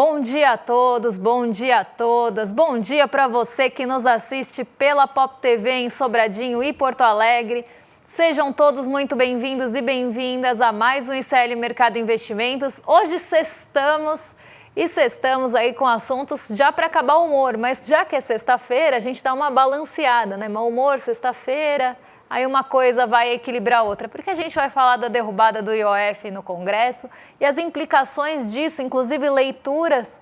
Bom dia a todos, bom dia a todas, bom dia para você que nos assiste pela Pop TV em Sobradinho e Porto Alegre. Sejam todos muito bem-vindos e bem-vindas a mais um ICL Mercado Investimentos. Hoje sextamos aí com assuntos já para acabar o humor, mas já que é sexta-feira, a gente dá uma balanceada, né? Mau humor, sexta-feira, aí uma coisa vai equilibrar a outra, porque a gente vai falar da derrubada do IOF no Congresso e as implicações disso, inclusive leituras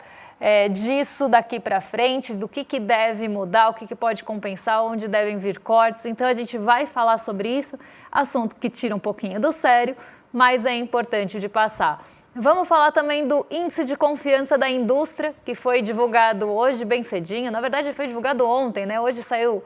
disso daqui para frente, do que deve mudar, o que pode compensar, onde devem vir cortes. Então a gente vai falar sobre isso, assunto que tira um pouquinho do sério, mas é importante de passar. Vamos falar também do índice de confiança da indústria, que foi divulgado hoje bem cedinho. Na verdade, foi divulgado ontem, né? Hoje saiu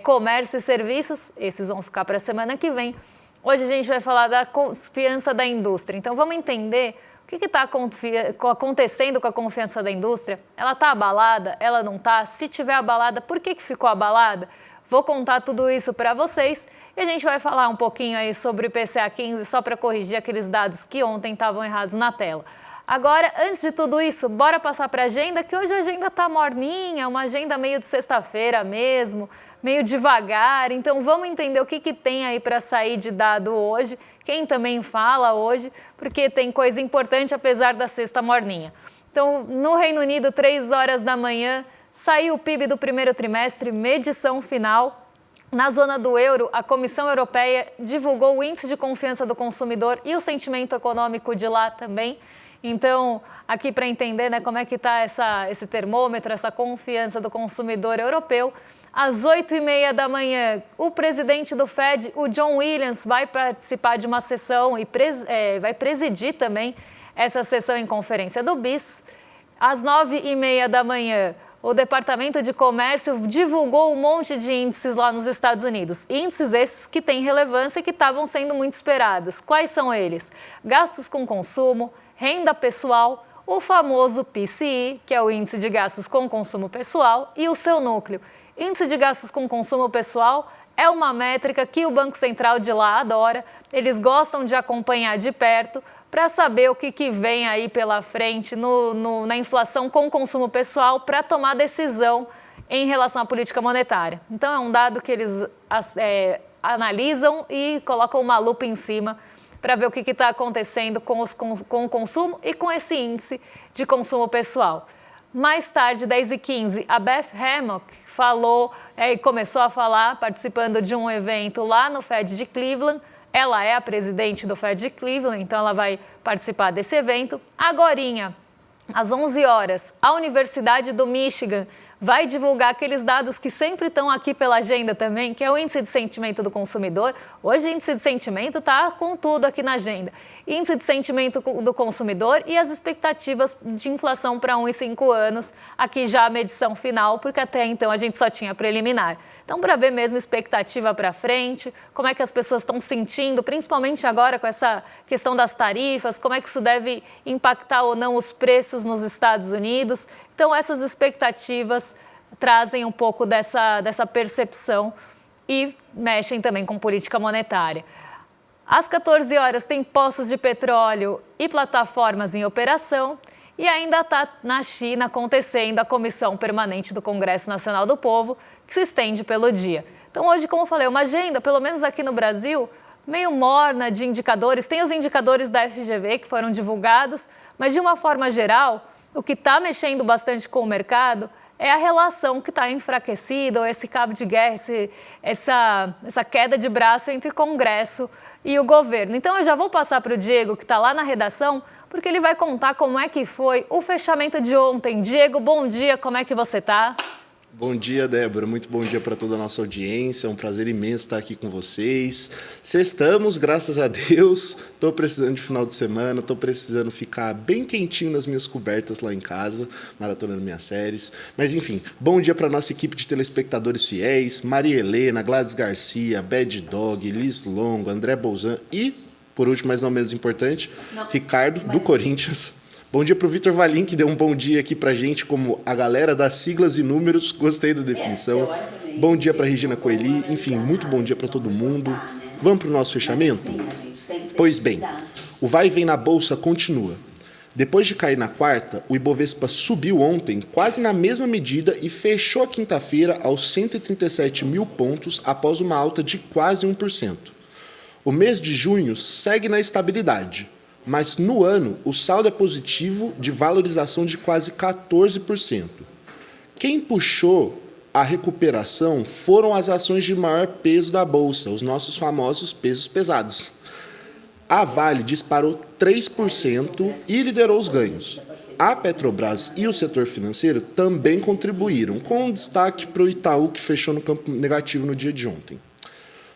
comércio e serviços, esses vão ficar para a semana que vem. Hoje a gente vai falar da confiança da indústria. Então, vamos entender o que está acontecendo com a confiança da indústria. Ela está abalada? Ela não está? Se tiver abalada, por que ficou abalada? Vou contar tudo isso para vocês e a gente vai falar um pouquinho aí sobre o IPCA 15, só para corrigir aqueles dados que ontem estavam errados na tela. Agora, antes de tudo isso, bora passar para a agenda, que hoje a agenda está morninha, uma agenda meio de sexta-feira mesmo, meio devagar. Então, vamos entender o que tem aí para sair de dado hoje, quem também fala hoje, porque tem coisa importante apesar da sexta morninha. Então, no Reino Unido, 3 horas da manhã, saiu o PIB do primeiro trimestre, medição final. Na zona do euro, a Comissão Europeia divulgou o índice de confiança do consumidor e o sentimento econômico de lá também. Então, aqui para entender, né, como é que está esse termômetro, essa confiança do consumidor europeu, às 8h30 da manhã, o presidente do Fed, o John Williams, vai participar de uma sessão e vai presidir também essa sessão em conferência do BIS. Às 9h30 da manhã, o Departamento de Comércio divulgou um monte de índices lá nos Estados Unidos. Índices esses que têm relevância e que estavam sendo muito esperados. Quais são eles? Gastos com consumo, renda pessoal, o famoso PCE, que é o Índice de Gastos com Consumo Pessoal, e o seu núcleo. Índice de Gastos com Consumo Pessoal é uma métrica que o Banco Central de lá adora. Eles gostam de acompanhar de perto para saber o que vem aí pela frente na inflação com consumo pessoal para tomar decisão em relação à política monetária. Então, é um dado que eles analisam e colocam uma lupa em cima para ver o que está acontecendo com o consumo e com esse índice de consumo pessoal. Mais tarde, 10h15, a Beth Hammock falou e começou a falar, participando de um evento lá no Fed de Cleveland. Ela é a presidente do Fed de Cleveland, então ela vai participar desse evento. Agorinha, às 11 horas, a Universidade do Michigan vai divulgar aqueles dados que sempre estão aqui pela agenda também, que é o índice de sentimento do consumidor. Hoje, o índice de sentimento está com tudo aqui na agenda. Índice de sentimento do consumidor e as expectativas de inflação para 1 e 5 anos, aqui já a medição final, porque até então a gente só tinha preliminar. Então, para ver mesmo expectativa para frente, como é que as pessoas estão sentindo, principalmente agora com essa questão das tarifas, como é que isso deve impactar ou não os preços nos Estados Unidos. Então, essas expectativas trazem um pouco dessa percepção e mexem também com política monetária. Às 14 horas tem poços de petróleo e plataformas em operação e ainda está na China acontecendo a Comissão Permanente do Congresso Nacional do Povo, que se estende pelo dia. Então hoje, como eu falei, uma agenda, pelo menos aqui no Brasil, meio morna de indicadores. Tem os indicadores da FGV que foram divulgados, mas de uma forma geral, o que está mexendo bastante com o mercado é a relação que está enfraquecida, ou esse cabo de guerra, essa queda de braço entre o Congresso e o governo. Então, eu já vou passar para o Diego, que está lá na redação, porque ele vai contar como é que foi o fechamento de ontem. Diego, bom dia, como é que você está? Bom dia, Débora. Muito bom dia para toda a nossa audiência. É um prazer imenso estar aqui com vocês. Sextamos, graças a Deus. Estou precisando de final de semana, estou precisando ficar bem quentinho nas minhas cobertas lá em casa, maratonando minhas séries. Mas, enfim, bom dia para a nossa equipe de telespectadores fiéis. Maria Helena, Gladys Garcia, Bad Dog, Liz Longo, André Bolzan e, por último, mas não menos importante, Ricardo, do Corinthians. Bom dia para o Vitor Valim, que deu um bom dia aqui para a gente, como a galera das siglas e números. Gostei da definição. Bom dia para a Regina Coeli. Enfim, muito bom dia para todo mundo. Vamos para o nosso fechamento? Pois bem, o vai e vem na Bolsa continua. Depois de cair na quarta, o Ibovespa subiu ontem quase na mesma medida e fechou a quinta-feira aos 137 mil pontos após uma alta de quase 1%. O mês de junho segue na estabilidade, mas no ano o saldo é positivo de valorização de quase 14%. Quem puxou a recuperação foram as ações de maior peso da Bolsa, os nossos famosos pesos pesados. A Vale disparou 3% e liderou os ganhos. A Petrobras e o setor financeiro também contribuíram, com destaque para o Itaú, que fechou no campo negativo no dia de ontem.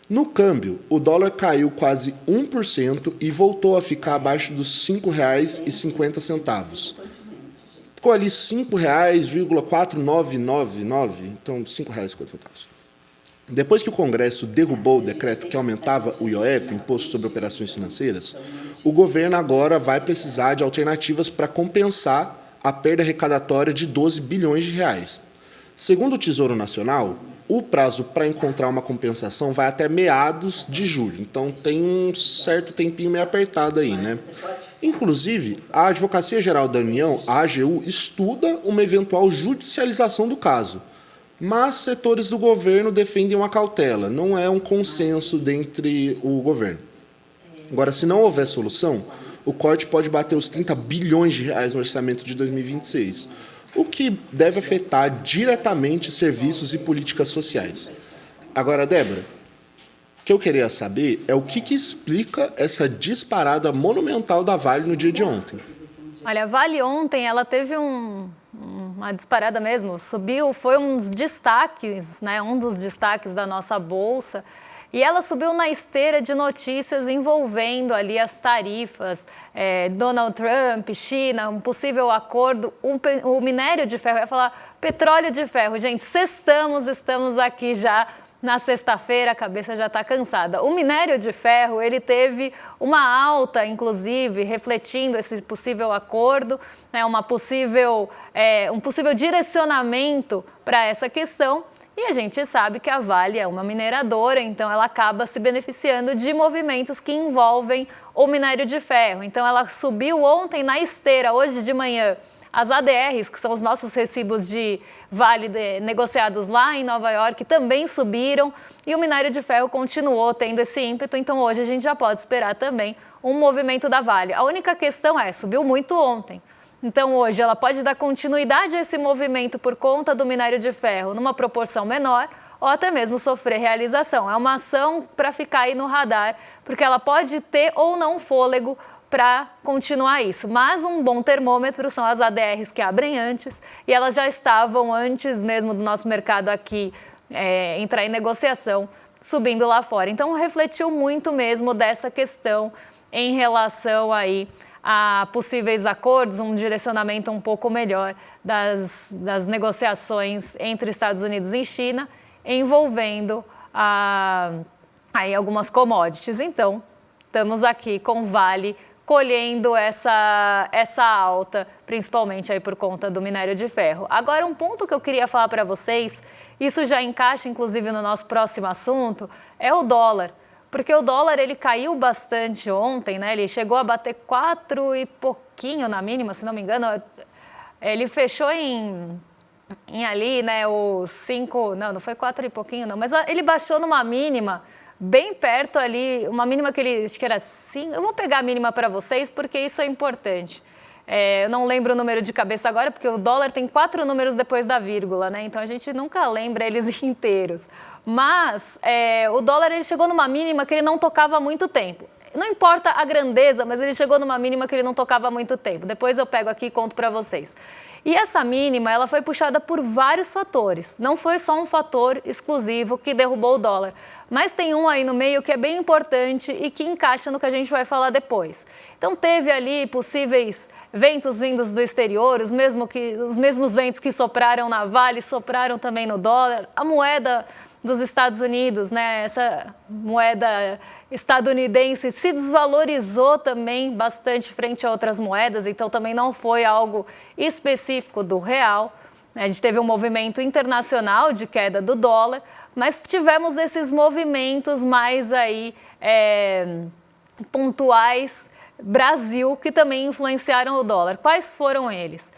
No câmbio, o dólar caiu quase 1% e voltou a ficar abaixo dos R$ 5,50. Ficou ali R$ 5,4999, então R$ 5,50. Depois que o Congresso derrubou o decreto que aumentava o IOF, Imposto sobre Operações Financeiras, o governo agora vai precisar de alternativas para compensar a perda arrecadatória de 12 bilhões de reais. Segundo o Tesouro Nacional, o prazo para encontrar uma compensação vai até meados de julho, então tem um certo tempinho meio apertado aí, né? Inclusive, a Advocacia Geral da União, a AGU, estuda uma eventual judicialização do caso. Mas setores do governo defendem uma cautela, não é um consenso dentre o governo. Agora, se não houver solução, o corte pode bater os 30 bilhões de reais no orçamento de 2026, o que deve afetar diretamente serviços e políticas sociais. Agora, Débora, o que eu queria saber é o que explica essa disparada monumental da Vale no dia de ontem. Olha, a Vale ontem, ela teve uma disparada mesmo, subiu, foi um dos destaques, né, um dos destaques da nossa Bolsa, e ela subiu na esteira de notícias envolvendo ali as tarifas, Donald Trump, China, um possível acordo, o minério de ferro, eu ia falar petróleo de ferro, gente, estamos aqui já na sexta-feira, a cabeça já está cansada. O minério de ferro, ele teve uma alta, inclusive, refletindo esse possível acordo, né, um possível direcionamento para essa questão. E a gente sabe que a Vale é uma mineradora, então ela acaba se beneficiando de movimentos que envolvem o minério de ferro. Então ela subiu ontem na esteira, hoje de manhã, as ADRs, que são os nossos recibos de Vale negociados lá em Nova York, também subiram e o minério de ferro continuou tendo esse ímpeto, então hoje a gente já pode esperar também um movimento da Vale. A única questão subiu muito ontem, então hoje ela pode dar continuidade a esse movimento por conta do minério de ferro numa proporção menor ou até mesmo sofrer realização. É uma ação para ficar aí no radar, porque ela pode ter ou não fôlego para continuar isso. Mas um bom termômetro são as ADRs que abrem antes e elas já estavam antes mesmo do nosso mercado aqui entrar em negociação, subindo lá fora. Então refletiu muito mesmo dessa questão em relação aí a possíveis acordos, um direcionamento um pouco melhor das negociações entre Estados Unidos e China, envolvendo aí algumas commodities. Então, estamos aqui com Vale colhendo essa alta, principalmente aí por conta do minério de ferro. Agora, um ponto que eu queria falar para vocês, isso já encaixa inclusive no nosso próximo assunto, é o dólar. Porque o dólar, ele caiu bastante ontem, né? Ele chegou a bater 4 e pouquinho na mínima, se não me engano. Ele fechou em ali, né, os 5, não foi 4 e pouquinho não, mas ele baixou numa mínima bem perto ali, uma mínima que ele, acho que era 5, eu vou pegar a mínima para vocês porque isso é importante. Eu não lembro o número de cabeça agora, porque o dólar tem 4 números depois da vírgula, né? Então a gente nunca lembra eles inteiros. Mas o dólar ele chegou numa mínima que ele não tocava há muito tempo. Não importa a grandeza, mas ele chegou numa mínima que ele não tocava há muito tempo. Depois eu pego aqui e conto para vocês. E essa mínima, ela foi puxada por vários fatores. Não foi só um fator exclusivo que derrubou o dólar. Mas tem um aí no meio que é bem importante e que encaixa no que a gente vai falar depois. Então teve ali possíveis ventos vindos do exterior, os mesmos ventos que sopraram na Vale, sopraram também no dólar. A moeda dos Estados Unidos, né, essa moeda estadunidense se desvalorizou também bastante frente a outras moedas, então também não foi algo específico do real. A gente teve um movimento internacional de queda do dólar, mas tivemos esses movimentos mais aí pontuais Brasil que também influenciaram o dólar. Quais foram eles?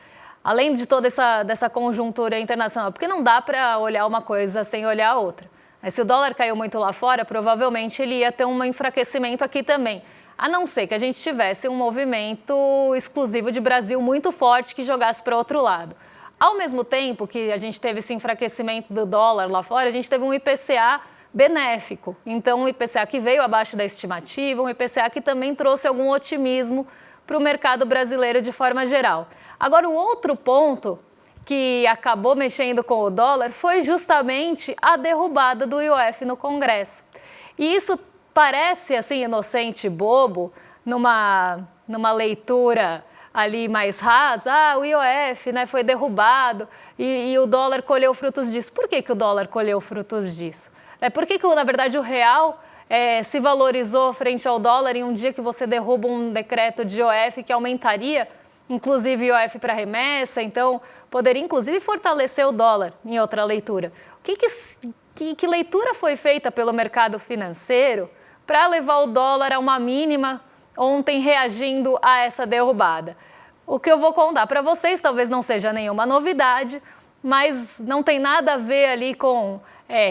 Além de toda dessa conjuntura internacional, porque não dá para olhar uma coisa sem olhar a outra. Mas se o dólar caiu muito lá fora, provavelmente ele ia ter um enfraquecimento aqui também. A não ser que a gente tivesse um movimento exclusivo de Brasil muito forte que jogasse para o outro lado. Ao mesmo tempo que a gente teve esse enfraquecimento do dólar lá fora, a gente teve um IPCA benéfico. Então, um IPCA que veio abaixo da estimativa, um IPCA que também trouxe algum otimismo para o mercado brasileiro de forma geral. Agora, o outro ponto que acabou mexendo com o dólar foi justamente a derrubada do IOF no Congresso. E isso parece, assim, inocente e bobo, numa leitura ali mais rasa, o IOF, né, foi derrubado e o dólar colheu frutos disso. Por que o dólar colheu frutos disso? Por que, na verdade, o real se valorizou frente ao dólar em um dia que você derruba um decreto de IOF que aumentaria, inclusive, IOF para remessa, então poderia, inclusive, fortalecer o dólar, em outra leitura. Que leitura foi feita pelo mercado financeiro para levar o dólar a uma mínima ontem reagindo a essa derrubada? O que eu vou contar para vocês talvez não seja nenhuma novidade, mas não tem nada a ver ali com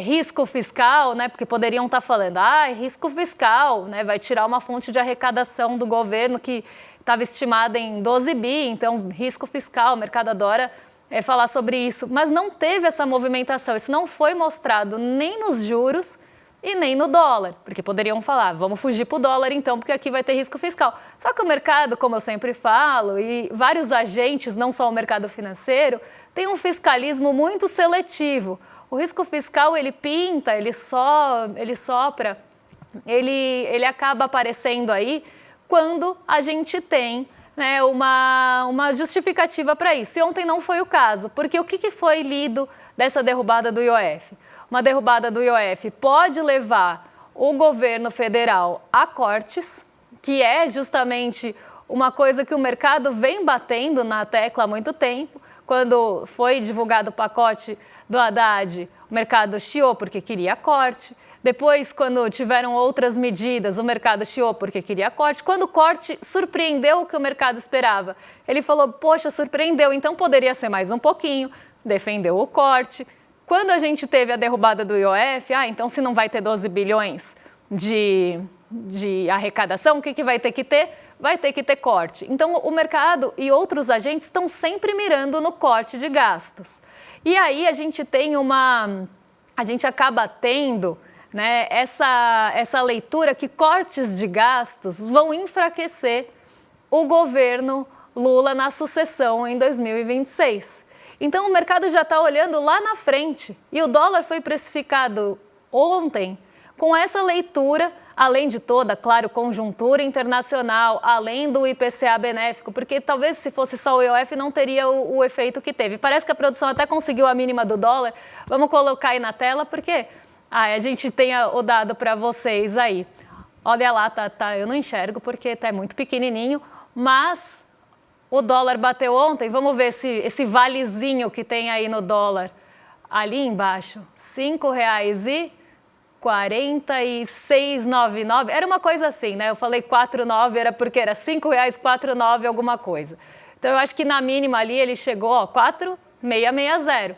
risco fiscal, né? Porque poderiam estar falando, risco fiscal, né? Vai tirar uma fonte de arrecadação do governo que estava estimada em 12 bi, então risco fiscal, o mercado adora falar sobre isso. Mas não teve essa movimentação, isso não foi mostrado nem nos juros e nem no dólar, porque poderiam falar, vamos fugir para o dólar então, porque aqui vai ter risco fiscal. Só que o mercado, como eu sempre falo, e vários agentes, não só o mercado financeiro, tem um fiscalismo muito seletivo. O risco fiscal, ele pinta, ele sopra, ele acaba aparecendo aí quando a gente tem, né, uma justificativa para isso. E ontem não foi o caso, porque o que foi lido dessa derrubada do IOF? Uma derrubada do IOF pode levar o governo federal a cortes, que é justamente uma coisa que o mercado vem batendo na tecla há muito tempo. Quando foi divulgado o pacote do Haddad, o mercado chiou porque queria corte. Depois, quando tiveram outras medidas, o mercado chiou porque queria corte. Quando o corte surpreendeu o que o mercado esperava, ele falou, poxa, surpreendeu, então poderia ser mais um pouquinho, defendeu o corte. Quando a gente teve a derrubada do IOF, então se não vai ter 12 bilhões de arrecadação, o que vai ter que ter? Vai ter que ter corte. Então, o mercado e outros agentes estão sempre mirando no corte de gastos. E aí a gente acaba tendo, né, essa leitura que cortes de gastos vão enfraquecer o governo Lula na sucessão em 2026. Então, o mercado já está olhando lá na frente e o dólar foi precificado ontem com essa leitura, além de toda, claro, conjuntura internacional, além do IPCA benéfico, porque talvez se fosse só o IOF não teria o efeito que teve. Parece que a produção até conseguiu a mínima do dólar. Vamos colocar aí na tela, porque a gente tem o dado para vocês aí. Olha lá, eu não enxergo porque tá muito pequenininho, mas o dólar bateu ontem. Vamos ver esse valezinho que tem aí no dólar ali embaixo, R$ 5,46,99. Era uma coisa assim, né? Eu falei 4,9, era porque era R$ 5,49 alguma coisa. Então, eu acho que na mínima ali ele chegou a 4,660.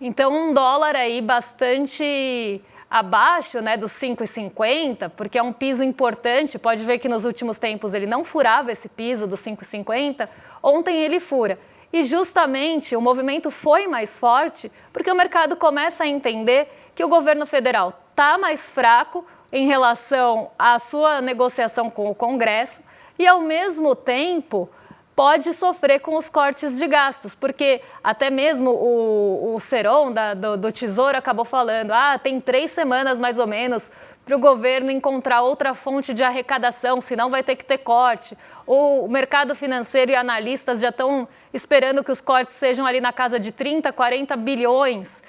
Então, um dólar aí bastante abaixo, né, dos 5,50, porque é um piso importante. Pode ver que nos últimos tempos ele não furava esse piso dos 5,50. Ontem ele fura. E justamente o movimento foi mais forte porque o mercado começa a entender que o governo federal está mais fraco em relação à sua negociação com o Congresso e, ao mesmo tempo, pode sofrer com os cortes de gastos, porque até mesmo o Seron do Tesouro acabou falando, tem 3 semanas mais ou menos para o governo encontrar outra fonte de arrecadação, senão vai ter que ter corte. O mercado financeiro e analistas já estão esperando que os cortes sejam ali na casa de 30, 40 bilhões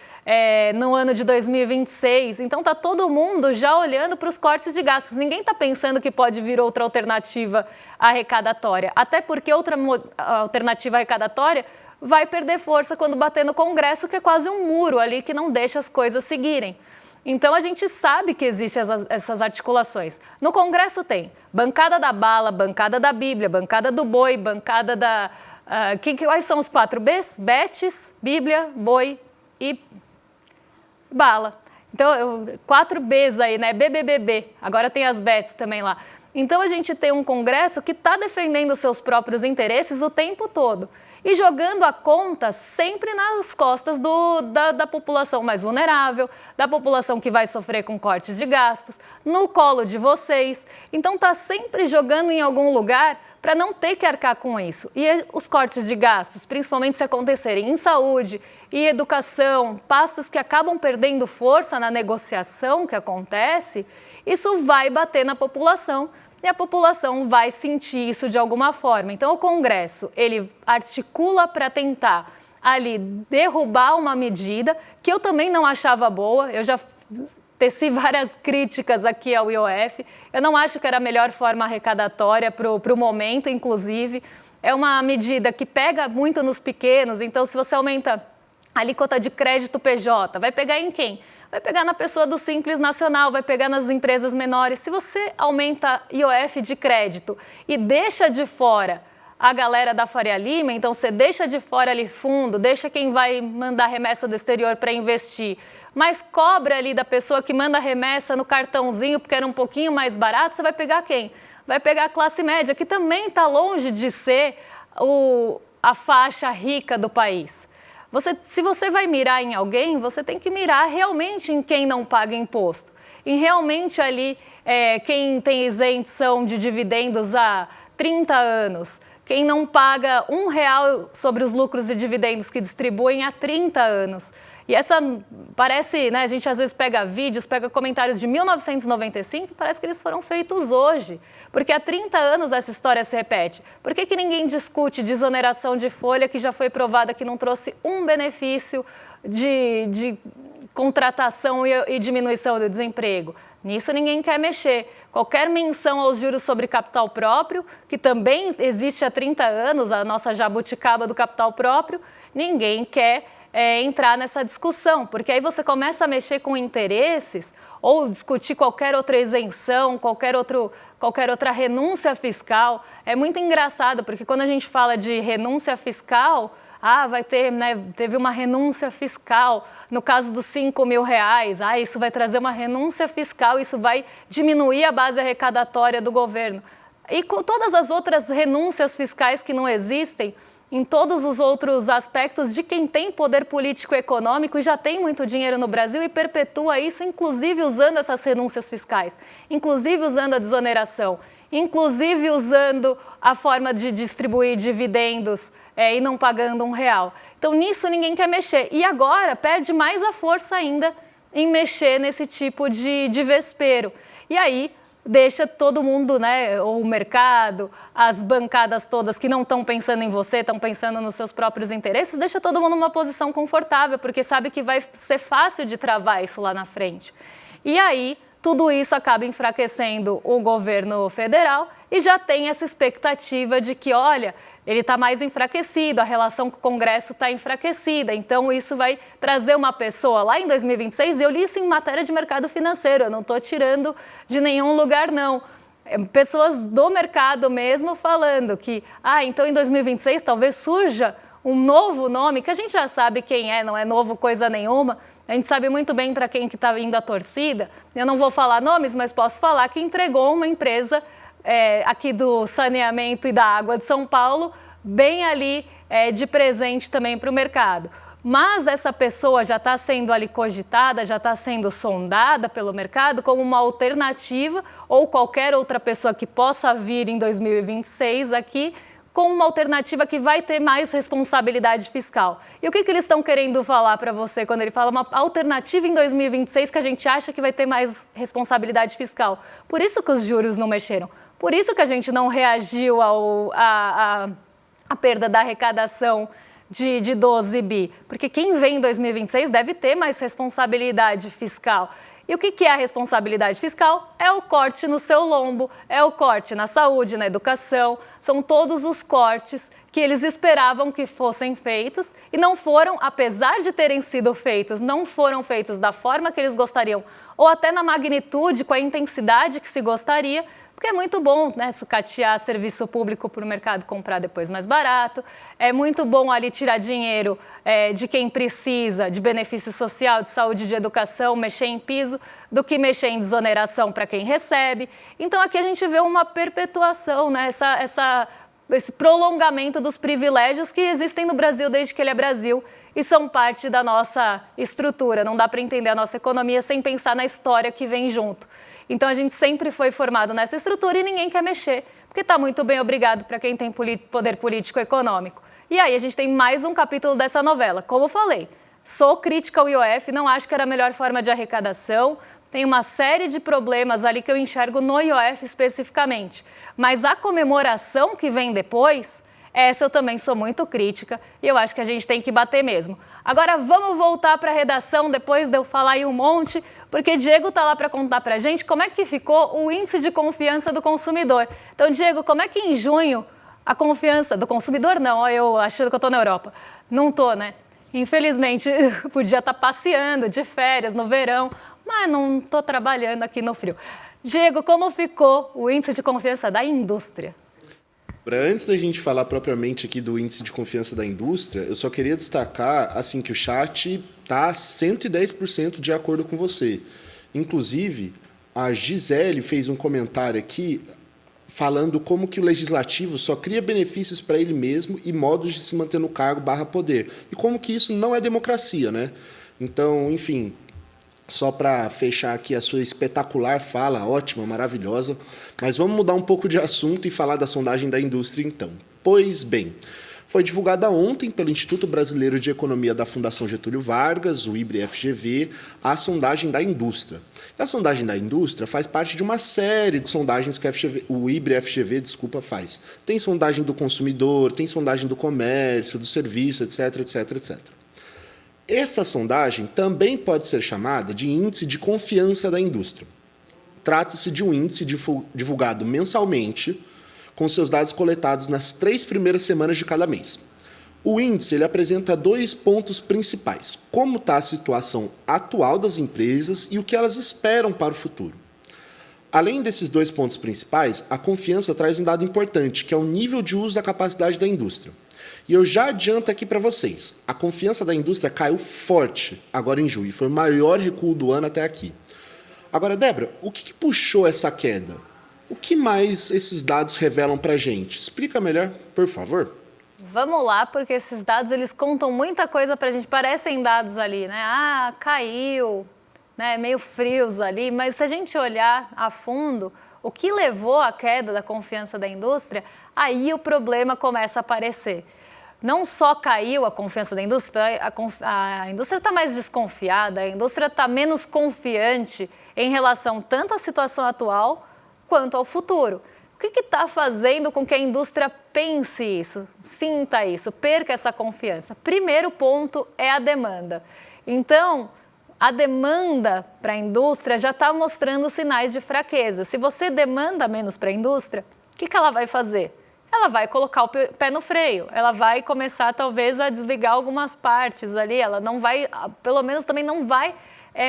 no ano de 2026. Então, está todo mundo já olhando para os cortes de gastos. Ninguém está pensando que pode vir outra alternativa arrecadatória. Até porque outra alternativa arrecadatória vai perder força quando bater no Congresso, que é quase um muro ali que não deixa as coisas seguirem. Então, a gente sabe que existem essas articulações. No Congresso tem bancada da bala, bancada da Bíblia, bancada do boi, bancada da... quais são os 4 Bs? Betes, Bíblia, boi e bala. Então, 4 Bs aí, né? BBBB. Agora tem as Betes também lá. Então, a gente tem um Congresso que está defendendo os seus próprios interesses o tempo todo e jogando a conta sempre nas costas da população mais vulnerável, da população que vai sofrer com cortes de gastos, no colo de vocês. Então, está sempre jogando em algum lugar para não ter que arcar com isso. E os cortes de gastos, principalmente se acontecerem em saúde e educação, pastas que acabam perdendo força na negociação que acontece, isso vai bater na população e a população vai sentir isso de alguma forma. Então, o Congresso, ele articula para tentar ali derrubar uma medida que eu também não achava boa, eu já teci várias críticas aqui ao IOF, eu não acho que era a melhor forma arrecadatória para o momento, inclusive. É uma medida que pega muito nos pequenos, então se você aumenta a alíquota de crédito PJ, vai pegar em quem? Vai pegar na pessoa do Simples Nacional, vai pegar nas empresas menores. Se você aumenta IOF de crédito e deixa de fora a galera da Faria Lima, então você deixa de fora ali fundo, deixa quem vai mandar remessa do exterior para investir, mas cobra ali da pessoa que manda remessa no cartãozinho porque era um pouquinho mais barato, você vai pegar quem? Vai pegar a classe média, que também está longe de ser a faixa rica do país. Se você vai mirar em alguém, você tem que mirar realmente em quem não paga imposto, em realmente ali quem tem isenção de dividendos há 30 anos, quem não paga R$1 sobre os lucros e dividendos que distribuem há 30 anos. E essa parece, né, a gente às vezes pega vídeos, pega comentários de 1995, parece que eles foram feitos hoje, porque há 30 anos essa história se repete. Por que ninguém discute desoneração de folha que já foi provada que não trouxe um benefício de contratação e diminuição do desemprego? Nisso ninguém quer mexer. Qualquer menção aos juros sobre capital próprio, que também existe há 30 anos, a nossa jabuticaba do capital próprio, ninguém quer entrar nessa discussão, porque aí você começa a mexer com interesses ou discutir qualquer outra isenção, qualquer outra renúncia fiscal. É muito engraçado, porque quando a gente fala de renúncia fiscal, vai ter, né, teve uma renúncia fiscal no caso dos R$5.000, isso vai trazer uma renúncia fiscal, isso vai diminuir a base arrecadatória do governo. E com todas as outras renúncias fiscais que não existem, em todos os outros aspectos de quem tem poder político e econômico e já tem muito dinheiro no Brasil e perpetua isso, inclusive usando essas renúncias fiscais, inclusive usando a desoneração, inclusive usando a forma de distribuir dividendos e não pagando R$1. Então, nisso ninguém quer mexer. E agora perde mais a força ainda em mexer nesse tipo de vespeiro. E aí deixa todo mundo, né, o mercado, as bancadas todas que não estão pensando em você, estão pensando nos seus próprios interesses, deixa todo mundo numa posição confortável, porque sabe que vai ser fácil de travar isso lá na frente. E aí, tudo isso acaba enfraquecendo o governo federal e já tem essa expectativa de que, olha, ele está mais enfraquecido, a relação com o Congresso está enfraquecida, então isso vai trazer uma pessoa lá em 2026, eu li isso em matéria de mercado financeiro, eu não estou tirando de nenhum lugar, não. Pessoas do mercado mesmo falando que, então em 2026 talvez surja um novo nome, que a gente já sabe quem é, não é novo coisa nenhuma, a gente sabe muito bem para quem que está vindo a torcida, eu não vou falar nomes, mas posso falar que entregou uma empresa aqui do saneamento e da água de São Paulo, bem ali de presente também para o mercado. Mas essa pessoa já está sendo ali cogitada, já está sendo sondada pelo mercado como uma alternativa ou qualquer outra pessoa que possa vir em 2026 aqui com uma alternativa que vai ter mais responsabilidade fiscal. E o que eles estão querendo falar para você quando ele fala uma alternativa em 2026 que a gente acha que vai ter mais responsabilidade fiscal? Por isso que os juros não mexeram. Por isso que a gente não reagiu à perda da arrecadação de 12 bi. Porque quem vem em 2026 deve ter mais responsabilidade fiscal. E o que é a responsabilidade fiscal? É o corte no seu lombo, é o corte na saúde, na educação, são todos os cortes que eles esperavam que fossem feitos e não foram, apesar de terem sido feitos, não foram feitos da forma que eles gostariam ou até na magnitude, com a intensidade que se gostaria, porque é muito bom, né, sucatear serviço público para o mercado comprar depois mais barato, é muito bom ali tirar dinheiro de quem precisa, de benefício social, de saúde, de educação, mexer em piso, do que mexer em desoneração para quem recebe. Então aqui a gente vê uma perpetuação, né, esse prolongamento dos privilégios que existem no Brasil desde que ele é Brasil e são parte da nossa estrutura. Não dá para entender a nossa economia sem pensar na história que vem junto. Então, a gente sempre foi formado nessa estrutura e ninguém quer mexer, porque está muito bem, obrigado, para quem tem poder político e econômico. E aí, a gente tem mais um capítulo dessa novela. Como eu falei, sou crítica ao IOF, não acho que era a melhor forma de arrecadação, tem uma série de problemas ali que eu enxergo no IOF especificamente. Mas a comemoração que vem depois, essa eu também sou muito crítica e eu acho que a gente tem que bater mesmo. Agora vamos voltar para a redação depois de eu falar aí um monte, porque Diego está lá para contar para a gente como é que ficou o índice de confiança do consumidor. Então, Diego, como é que em junho a confiança do consumidor, não, eu achando que eu estou na Europa. Não estou, né? Infelizmente, podia estar passeando de férias no verão, mas não estou trabalhando aqui no frio. Diego, como ficou o índice de confiança da indústria? Antes da gente falar propriamente aqui do índice de confiança da indústria, eu só queria destacar assim, que o chat está 110% de acordo com você. Inclusive, a Gisele fez um comentário aqui falando como que o legislativo só cria benefícios para ele mesmo e modos de se manter no cargo /poder. E como que isso não é democracia, né? Então, enfim, só para fechar aqui a sua espetacular fala, ótima, maravilhosa, mas vamos mudar um pouco de assunto e falar da sondagem da indústria então. Pois bem, foi divulgada ontem pelo Instituto Brasileiro de Economia da Fundação Getúlio Vargas, o IBRE-FGV, a sondagem da indústria. E a sondagem da indústria faz parte de uma série de sondagens que o IBRE-FGV faz. Tem sondagem do consumidor, tem sondagem do comércio, do serviço, etc, etc, etc. Essa sondagem também pode ser chamada de índice de confiança da indústria. Trata-se de um índice divulgado mensalmente, com seus dados coletados nas 3 primeiras semanas de cada mês. O índice ele apresenta 2 pontos principais: como está a situação atual das empresas e o que elas esperam para o futuro. Além desses 2 pontos principais, a confiança traz um dado importante, que é o nível de uso da capacidade da indústria. E eu já adianto aqui para vocês, a confiança da indústria caiu forte agora em julho, foi o maior recuo do ano até aqui. Agora, Débora, o que puxou essa queda? O que mais esses dados revelam para a gente? Explica melhor, por favor. Vamos lá, porque esses dados eles contam muita coisa para a gente, parecem dados ali, né? Ah, caiu, né? Meio frios ali, mas se a gente olhar a fundo, o que levou à queda da confiança da indústria, aí o problema começa a aparecer. Não só caiu a confiança da indústria, a indústria está mais desconfiada, a indústria está menos confiante em relação tanto à situação atual quanto ao futuro. O que está fazendo com que a indústria pense isso, sinta isso, perca essa confiança? Primeiro ponto é a demanda. Então, a demanda para a indústria já está mostrando sinais de fraqueza. Se você demanda menos para a indústria, o que ela vai fazer? Ela vai colocar o pé no freio, ela vai começar talvez a desligar algumas partes ali, ela não vai, pelo menos também não vai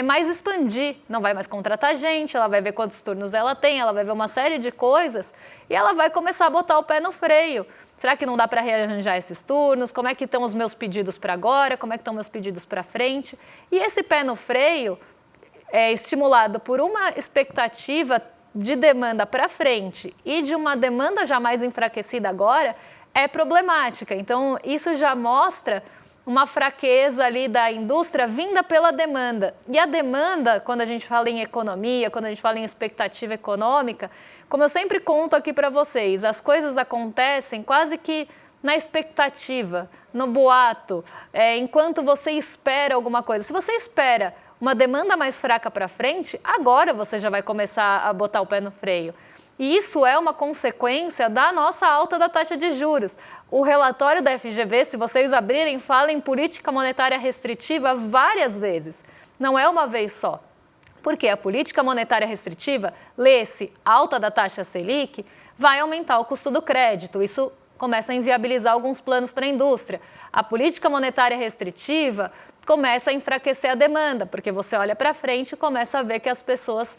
mais expandir, não vai mais contratar gente, ela vai ver quantos turnos ela tem, ela vai ver uma série de coisas e ela vai começar a botar o pé no freio. Será que não dá para rearranjar esses turnos? Como é que estão os meus pedidos para agora? Como é que estão meus pedidos para frente? E esse pé no freio é estimulado por uma expectativa de demanda para frente e de uma demanda já mais enfraquecida agora, é problemática. Então, isso já mostra uma fraqueza ali da indústria vinda pela demanda. E a demanda, quando a gente fala em economia, quando a gente fala em expectativa econômica, como eu sempre conto aqui para vocês, as coisas acontecem quase que na expectativa, no boato, enquanto você espera alguma coisa. Se você espera uma demanda mais fraca para frente, agora você já vai começar a botar o pé no freio. E isso é uma consequência da nossa alta da taxa de juros. O relatório da FGV, se vocês abrirem, fala em política monetária restritiva várias vezes. Não é uma vez só. Porque a política monetária restritiva, lê-se alta da taxa Selic, vai aumentar o custo do crédito. Isso começa a inviabilizar alguns planos para a indústria. A política monetária restritiva começa a enfraquecer a demanda, porque você olha para frente e começa a ver que as pessoas,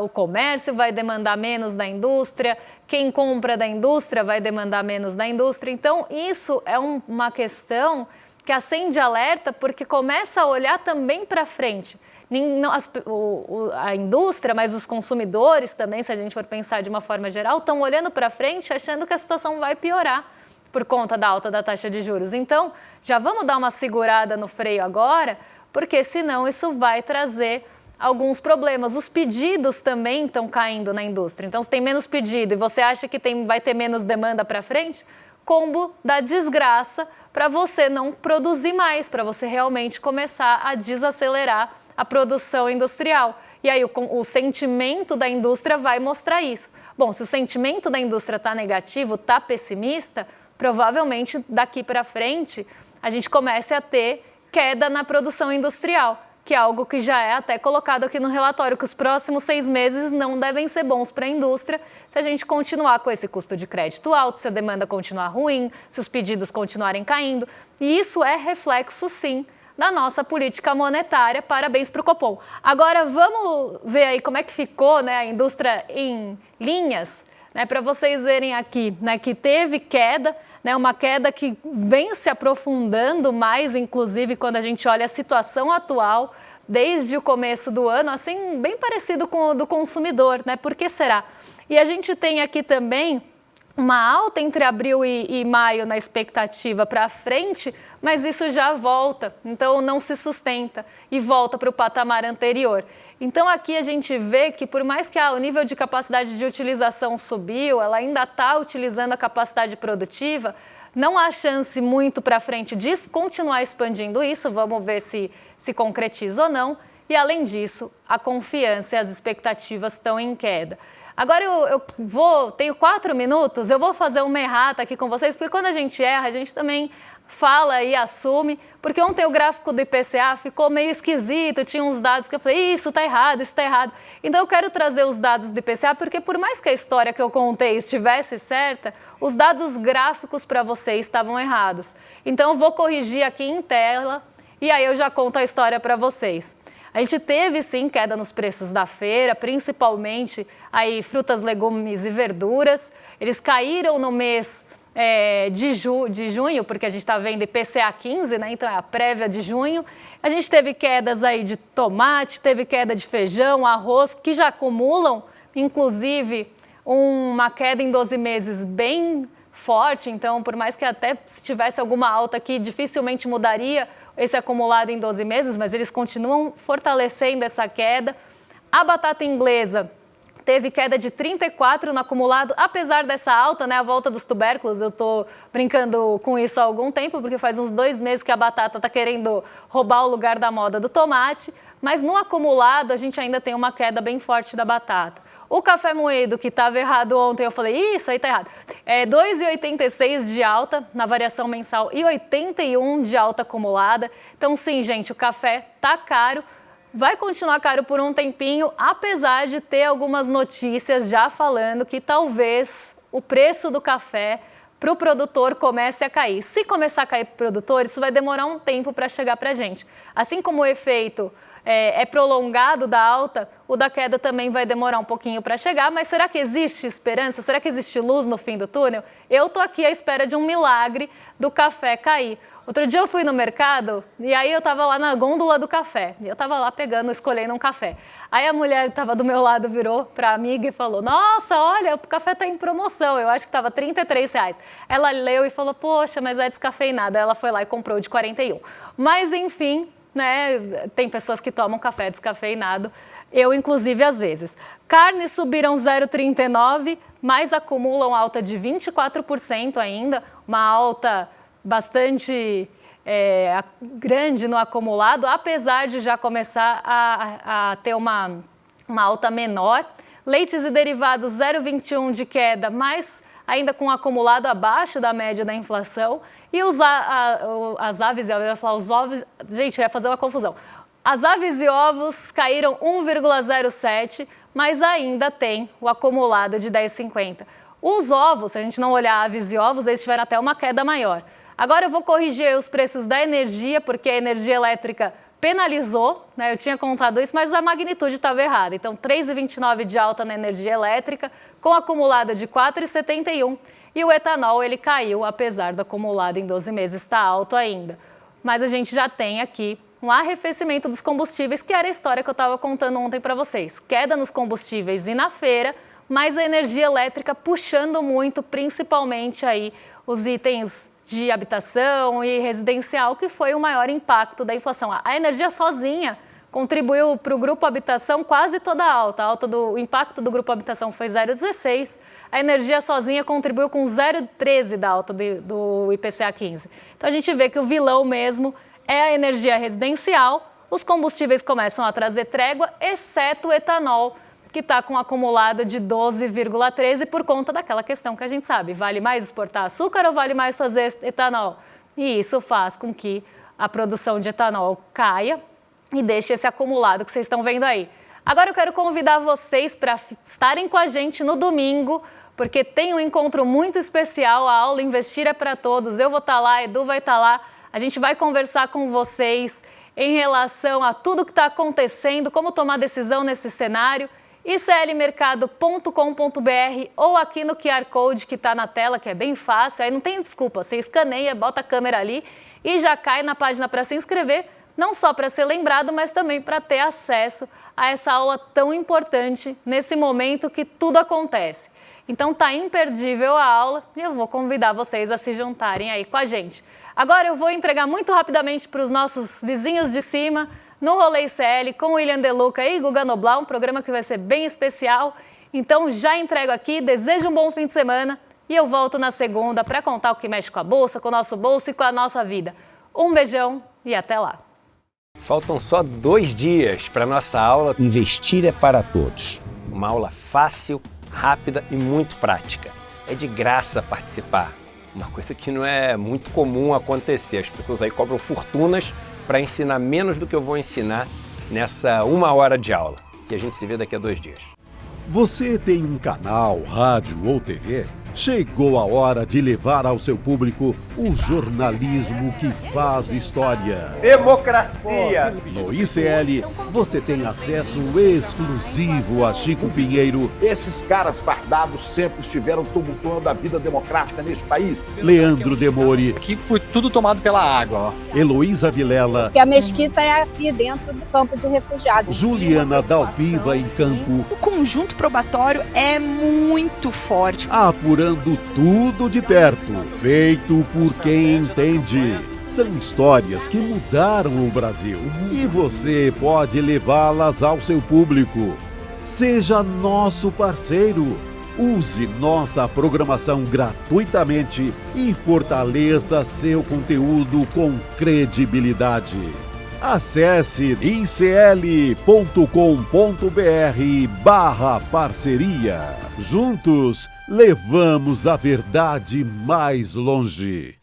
o comércio vai demandar menos da indústria, quem compra da indústria vai demandar menos da indústria. Então, isso é uma questão que acende alerta, porque começa a olhar também para frente. A indústria, mas os consumidores também, se a gente for pensar de uma forma geral, estão olhando para frente achando que a situação vai piorar por conta da alta da taxa de juros. Então, já vamos dar uma segurada no freio agora, porque senão isso vai trazer alguns problemas. Os pedidos também estão caindo na indústria. Então, se tem menos pedido e você acha que vai ter menos demanda para frente, combo da desgraça para você não produzir mais, para você realmente começar a desacelerar a produção industrial. E aí o sentimento da indústria vai mostrar isso. Bom, se o sentimento da indústria está negativo, está pessimista, provavelmente daqui para frente a gente comece a ter queda na produção industrial, que é algo que já é até colocado aqui no relatório, que os próximos 6 meses não devem ser bons para a indústria se a gente continuar com esse custo de crédito alto, se a demanda continuar ruim, se os pedidos continuarem caindo. E isso é reflexo, sim, da nossa política monetária. Parabéns para o Copom. Agora, vamos ver aí como é que ficou, né, a indústria em linhas, né, para vocês verem aqui, né, que teve queda, né, uma queda que vem se aprofundando mais, inclusive, quando a gente olha a situação atual, desde o começo do ano, assim, bem parecido com o do consumidor, né? Por que será? E a gente tem aqui também uma alta entre abril e maio na expectativa para frente, mas isso já volta, então não se sustenta e volta para o patamar anterior. Então aqui a gente vê que por mais que o nível de capacidade de utilização subiu, ela ainda está utilizando a capacidade produtiva, não há chance muito para frente de continuar expandindo isso, vamos ver se concretiza ou não. E além disso, a confiança e as expectativas estão em queda. Agora tenho 4 minutos, eu vou fazer uma errata aqui com vocês, porque quando a gente erra, a gente também fala e assume, porque ontem o gráfico do IPCA ficou meio esquisito, tinha uns dados que eu falei, isso está errado, isso está errado. Então eu quero trazer os dados do IPCA, porque por mais que a história que eu contei estivesse certa, os dados gráficos para vocês estavam errados. Então eu vou corrigir aqui em tela e aí eu já conto a história para vocês. A gente teve sim queda nos preços da feira, principalmente aí frutas, legumes e verduras. Eles caíram no mês de junho, porque a gente está vendo IPCA 15, né? Então é a prévia de junho. A gente teve quedas aí de tomate, teve queda de feijão, arroz, que já acumulam, inclusive, uma queda em 12 meses bem forte. Então, por mais que até se tivesse alguma alta aqui, dificilmente mudaria esse acumulado em 12 meses, mas eles continuam fortalecendo essa queda. A batata inglesa teve queda de 34 no acumulado, apesar dessa alta, né, a volta dos tubérculos. Eu estou brincando com isso há algum tempo, porque faz uns 2 meses que a batata está querendo roubar o lugar da moda do tomate, mas no acumulado a gente ainda tem uma queda bem forte da batata. O café moído, que estava errado ontem, eu falei, isso aí está errado. 2,86 de alta na variação mensal e 81 de alta acumulada. Então, sim, gente, o café está caro. Vai continuar caro por um tempinho, apesar de ter algumas notícias já falando que talvez o preço do café para o produtor comece a cair. Se começar a cair para o produtor, isso vai demorar um tempo para chegar para a gente. Assim como o efeito é prolongado da alta, o da queda também vai demorar um pouquinho para chegar, mas será que existe esperança? Será que existe luz no fim do túnel? Eu estou aqui à espera de um milagre do café cair. Outro dia eu fui no mercado e aí eu estava lá na gôndola do café. E eu estava lá escolhendo um café. Aí a mulher que estava do meu lado virou para a amiga e falou, nossa, olha, o café está em promoção. Eu acho que estava R$33. Ela leu e falou, poxa, mas é descafeinado. Ela foi lá e comprou de 41. Mas enfim, né, tem pessoas que tomam café descafeinado. Eu, inclusive, às vezes. Carnes subiram 0,39, mas acumulam alta de 24% ainda. Uma alta bastante grande no acumulado, apesar de já começar a ter uma alta menor. Leites e derivados 0,21 de queda, mas ainda com acumulado abaixo da média da inflação. E as aves, eu ia falar os ovos, gente, eu ia fazer uma confusão. As aves e ovos caíram 1,07, mas ainda tem o acumulado de 10,50. Os ovos, se a gente não olhar aves e ovos, eles tiveram até uma queda maior. Agora eu vou corrigir os preços da energia, porque a energia elétrica penalizou, né? Eu tinha contado isso, mas a magnitude estava errada. Então, 3,29 de alta na energia elétrica, com acumulada de 4,71. E o etanol, ele caiu, apesar do acumulado em 12 meses estar alto ainda. Mas a gente já tem aqui um arrefecimento dos combustíveis, que era a história que eu estava contando ontem para vocês. Queda nos combustíveis e na feira, mas a energia elétrica puxando muito, principalmente aí os itens de habitação e residencial, que foi o maior impacto da inflação. A energia sozinha contribuiu para o Grupo Habitação quase toda a alta. O impacto do Grupo Habitação foi 0,16. A energia sozinha contribuiu com 0,13 da alta do IPCA 15. Então a gente vê que o vilão mesmo é a energia residencial. Os combustíveis começam a trazer trégua, exceto o etanol, que está com um acumulado de 12,13 por conta daquela questão que a gente sabe. Vale mais exportar açúcar ou vale mais fazer etanol? E isso faz com que a produção de etanol caia e deixe esse acumulado que vocês estão vendo aí. Agora eu quero convidar vocês para estarem com a gente no domingo, porque tem um encontro muito especial, a aula Investir é para Todos. Eu vou estar lá, Edu vai estar lá, a gente vai conversar com vocês em relação a tudo que está acontecendo, como tomar decisão nesse cenário. iclmercado.com.br ou aqui no QR Code que está na tela, que é bem fácil, aí não tem desculpa, você escaneia, bota a câmera ali e já cai na página para se inscrever, não só para ser lembrado, mas também para ter acesso a essa aula tão importante nesse momento que tudo acontece. Então tá imperdível a aula e eu vou convidar vocês a se juntarem aí com a gente. Agora eu vou entregar muito rapidamente para os nossos vizinhos de cima, no Rolê ICL, com o William De Luca e Guga Noblar, um programa que vai ser bem especial. Então já entrego aqui, desejo um bom fim de semana e eu volto na segunda para contar o que mexe com a bolsa, com o nosso bolso e com a nossa vida. Um beijão e até lá. Faltam só 2 dias para nossa aula Investir é para Todos. Uma aula fácil, rápida e muito prática. É de graça participar. Uma coisa que não é muito comum acontecer. As pessoas aí cobram fortunas para ensinar menos do que eu vou ensinar nessa 1 hora de aula. E a gente se vê daqui a 2 dias. Você tem um canal, rádio ou TV? Chegou a hora de levar ao seu público o jornalismo que faz história. Democracia! No ICL, você tem acesso exclusivo a Chico Pinheiro, Esses caras fardados sempre estiveram tumultuando a vida democrática neste país. Leandro Demore, Que foi tudo tomado pela água, ó. Heloísa Vilela, Que a mesquita é aqui dentro do campo de refugiados. Juliana Dalpiva em campo, O conjunto probatório é muito forte. apurando tudo de perto, feito por quem entende. São histórias que mudaram o Brasil e você pode levá-las ao seu público. Seja nosso parceiro. Use nossa programação gratuitamente e fortaleça seu conteúdo com credibilidade. Acesse icl.com.br/parceria. Juntos, levamos a verdade mais longe.